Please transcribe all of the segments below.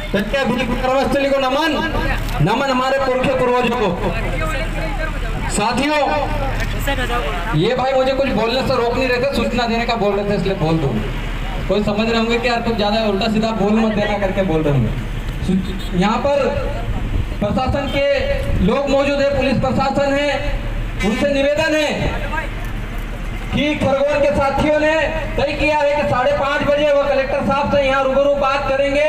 सत्या भीमस्थली को नमन, नमन हमारे पुरखे पूर्वजों को। साथियों, ये भाई मुझे कुछ बोलने से रोक नहीं रहे थे, सूचना देने का बोल रहे थे, इसलिए बोल दूँ। कोई समझ रहे होंगे कि यार कुछ ज्यादा उल्टा सीधा बोल मत देना करके बोल रहे होंगे। यहाँ पर प्रशासन के लोग मौजूद है, पुलिस प्रशासन है, उनसे निवेदन है कि खरगोन के साथियों ने तय किया है कि 5:30 बजे वो कलेक्टर साहब से यहाँ रूबरू बात करेंगे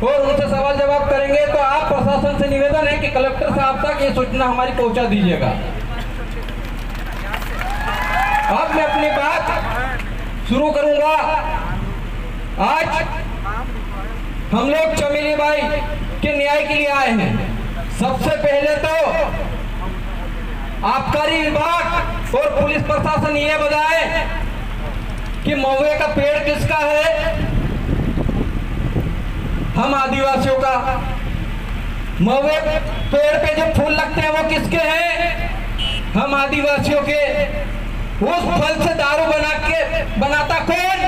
और उनसे सवाल जवाब करेंगे। तो आप प्रशासन से निवेदन है कि कलेक्टर साहब तक ये सूचना हमारी पहुंचा दीजिएगा। अब मैं अपनी बात शुरू करूंगा। आज हम लोग चमेली बाई के न्याय के लिए आए हैं। सबसे पहले तो आबकारी विभाग और पुलिस प्रशासन ये बताए कि महुए का पेड़ किसका है? हम आदिवासियों का। महुए पेड़ पे जो फूल लगते हैं वो किसके हैं? हम आदिवासियों के। उस फल से दारू बनाता कौन?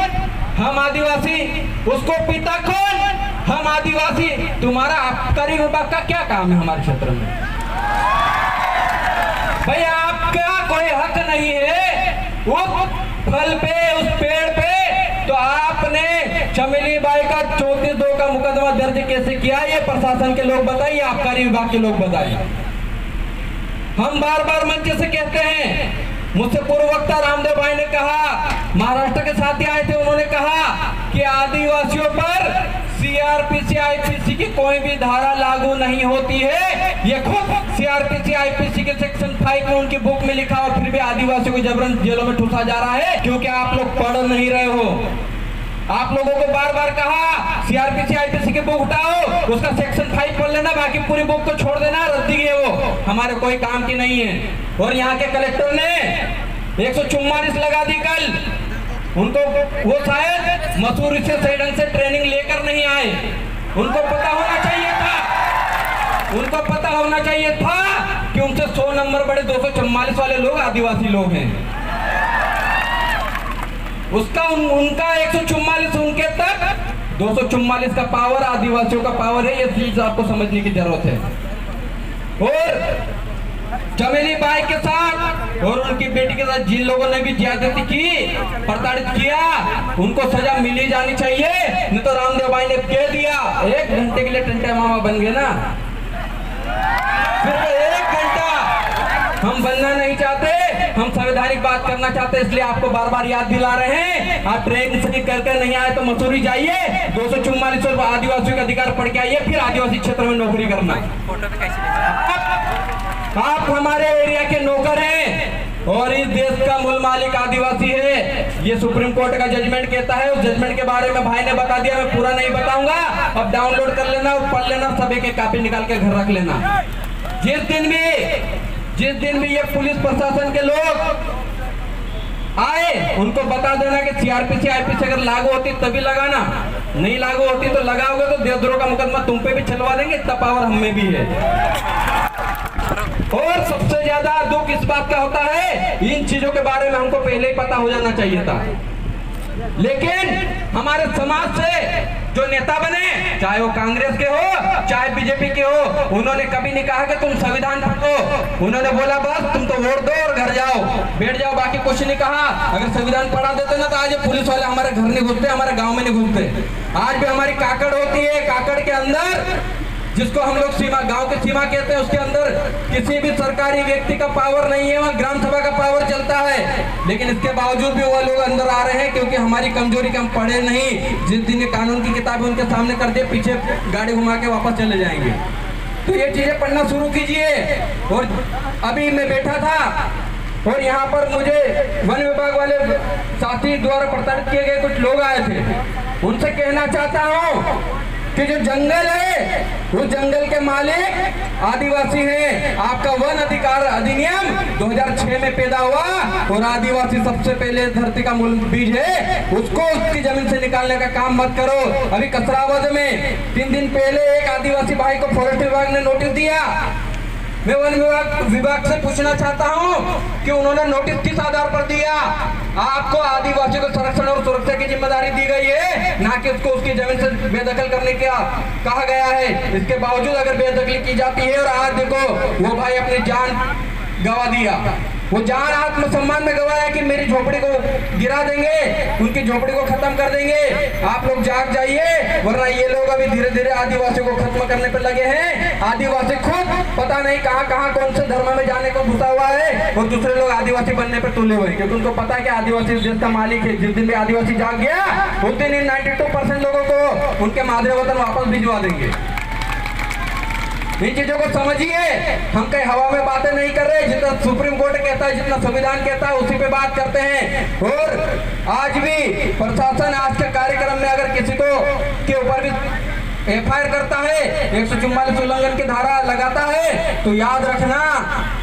हम आदिवासी। उसको पीता कौन? हम आदिवासी। तुम्हारा आबकारी विभाग का क्या काम है हमारे क्षेत्र में? भाई आपका कोई हक नहीं है उस फल पे, उस पेड़ पे। तो आपने चमेली बाई का 34(2) का मुकदमा दर्ज कैसे किया? ये प्रशासन के लोग बताइए, आबकारी विभाग के लोग बताइए। हम बार बार मंच से कहते हैं, मुझसे पूर्व वक्ता रामदेव भाई ने कहा, महाराष्ट्र के साथी आए थे, उन्होंने कहा कि आदिवासियों पर सीआरपीसी आईपीसी की कोई भी धारा लागू नहीं होती है। ये खुद सीआरपीसी आईपीसी के सेक्शन 5 में उनकी बुक में लिखा और फिर भी आदिवासियों को जबरन जेलों में ठूसा जा रहा है क्योंकि आप लोग पढ़ नहीं रहे हो। आप लोगों को बार बार कहा सीआरपीसी आईपीसी की बुक उठाओ, उसका सेक्शन 5 पढ़ लेना, बाकी पूरी बुक को छोड़ देना, रद्दी है वो, हमारे कोई काम की नहीं है। और यहाँ के कलेक्टर ने 144 लगा दी कल। उनको वो शायद मसूरी से सही ढंग से ट्रेनिंग लेकर नहीं आए। उनको पता होना चाहिए था, उनको पता होना चाहिए था कि उनसे 100 नंबर बड़े 244 वाले लोग आदिवासी लोग हैं। उसका उनका 144 उनके तक 244 का पावर आदिवासियों का पावर है। ये चीज आपको समझने की जरूरत है। और चमेली बाई के साथ और उनकी बेटी के साथ जिन लोगों ने भी ज्यादती की, प्रताड़ित किया, उनको सजा मिली जानी चाहिए। नहीं तो रामदेव भाई ने कह दिया 1 घंटे के लिए टंटा मामा बन गए ना, सिर्फ 1 घंटा। हम बनना नहीं चाहते, हम संवैधानिक बात करना चाहते, इसलिए आपको बार बार याद दिला रहे हैं। आप ट्रेन से करके नहीं आए तो मसूरी जाइए, 244 आदिवासियों का अधिकार पढ़ के आइए, फिर आदिवासी क्षेत्र में नौकरी करना। आप हमारे एरिया के नौकर हैं और इस देश का मूल मालिक आदिवासी है। ये सुप्रीम कोर्ट का जजमेंट कहता है। उस जजमेंट के बारे में भाई ने बता दिया, मैं पूरा नहीं बताऊंगा। अब डाउनलोड कर लेना और पढ़ लेना, सभी के कॉपी निकाल के घर रख लेना। जिस दिन भी ये पुलिस प्रशासन के लोग आए, उनको बता देना कि सीआरपीसी आईपीसी अगर लागू होती तभी लगाना, नहीं लागू होती तो लगाओगे तो देशद्रोह का मुकदमा तुम पे भी चलवा देंगे। इतना पावर हम में भी है। और सबसे ज्यादा दुख इस बात का होता है, इन चीजों के बारे में हमको पहले ही पता हो जाना चाहिए था। लेकिन हमारे समाज से जो नेता बने, चाहे वो कांग्रेस के हो चाहे बीजेपी के हो, उन्होंने कभी नहीं कहा कि तुम संविधान पढ़ो। उन्होंने बोला बस तुम तो वोट दो और घर जाओ, बैठ जाओ, बाकी कुछ नहीं कहा। अगर संविधान पढ़ा देते ना तो आज पुलिस वाले हमारे घर नहीं घुसते, हमारे गांव में नहीं घुसते। आज भी हमारी काकड़ होती है, काकड़ के अंदर जिसको हम लोग सीमा, गांव की सीमा कहते हैं, उसके अंदर किसी भी सरकारी व्यक्ति का पावर नहीं है, वहाँ ग्राम सभा का पावर चलता है। लेकिन इसके बावजूद भी वो लोग अंदर आ रहे हैं क्योंकि हमारी कमजोरी के हम पढ़े नहीं। जिस दिन कानून की किताबें उनके सामने कर दे, पीछे गाड़ी घुमा के वापस चले जाएंगे। तो ये चीजें पढ़ना शुरू कीजिए। और अभी मैं बैठा था और यहाँ पर मुझे वन विभाग वाले साथी द्वारा प्रताड़ित किए गए कुछ लोग आए थे। उनसे कहना चाहता हूँ कि जो जंगल है वो जंगल के मालिक आदिवासी हैं। आपका वन अधिकार अधिनियम 2006 में पैदा हुआ और आदिवासी सबसे पहले धरती का मूल बीज है, उसको उसकी जमीन से निकालने का काम मत करो। अभी कसरावद में 3 दिन पहले एक आदिवासी भाई को फॉरेस्ट विभाग ने नोटिस दिया मैं वन विभाग से पूछना चाहता हूं कि उन्होंने नोटिस किस आधार पर दिया? आपको आदिवासी को संरक्षण और सुरक्षा की जिम्मेदारी दी गई है, ना कि उसको उसकी जमीन से बेदखल करने का कहा गया है। इसके बावजूद अगर बेदखली की जाती है और आज देखो वो भाई अपनी जान गवा दिया, वो जान आत्मसम्मान में गवाया कि मेरी झोपड़ी को गिरा देंगे, उनकी झोपड़ी को खत्म कर देंगे। आप लोग जाग जाइए, वरना ये लोग अभी धीरे धीरे आदिवासी को खत्म करने पर लगे हैं। आदिवासी खुद पता नहीं कहां कौन से धर्म में जाने को घुसा हुआ है और दूसरे लोग आदिवासी बनने पर तुले हुए, क्योंकि उनको पता है कि आदिवासी इस देश का मालिक है। जिस दिन भी आदिवासी जाग गया उस दिन इन 92% लोगों को उनके मादरे वतन वापस भिजवा देंगे। इन चीजों को समझिए। हम कहीं हवा में बातें नहीं कर रहे, जितना सुप्रीम कोर्ट कहता है, जितना संविधान कहता है, उसी पे बात करते हैं। और आज भी प्रशासन आज के कार्यक्रम में अगर किसी को के ऊपर भी FIR करता है, 144 उल्लंघन की धारा लगाता है, तो याद रखना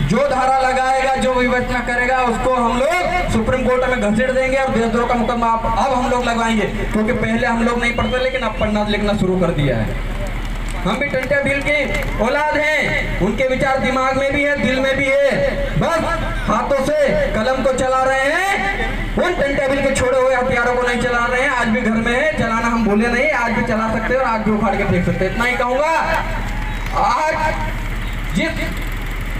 जो धारा लगाएगा, जो विवेचना करेगा, उसको हम लोग सुप्रीम कोर्ट में घसीट देंगे और देशद्रोह का मुकदमा अब हम लोग लगवाएंगे। क्योंकि पहले हम लोग नहीं पढ़ते, लेकिन अब पढ़ना लिखना शुरू कर दिया है। हम भी टंटे बिल की औलाद हैं, उनके विचार दिमाग में भी है, दिल में भी है, बस हाथों से कलम को चला रहे हैं। उन टंटे बिल के छोड़े हुए हथियारों को नहीं चला रहे हैं। आज भी घर में है, चलाना हम भूले नहीं, आज भी चला सकते हैं और आज भी उखाड़ के फेंक सकते हैं। इतना ही कहूंगा। आज जिस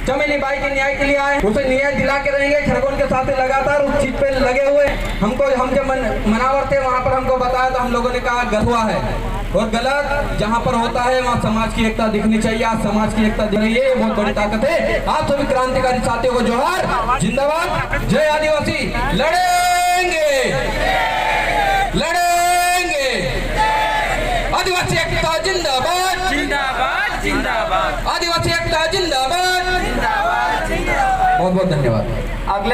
चमेली बाई के न्याय के लिए आए, उसे न्याय दिला के रहेंगे। खरगोन के साथ लगातार उस चीज पे लगे हुए। हम जब मनावर थे वहां पर हमको बताया तो हम लोगों ने कहा गलत हुआ है, और गलत जहां पर होता है वहां समाज की एकता दिखनी चाहिए। आज समाज की एकता दिख रही है, बहुत बड़ी ताकत है। आप सभी क्रांतिकारी साथियों को जोहार, जिंदाबाद, जय आदिवासी। लड़ेंगे लड़ेंगे, आदिवासी एकता जिंदाबाद जिंदाबाद जिंदाबाद, आदिवासी एकता जिंदाबाद। जिंदाबाद जिंदाबाद। बहुत बहुत धन्यवाद। अगले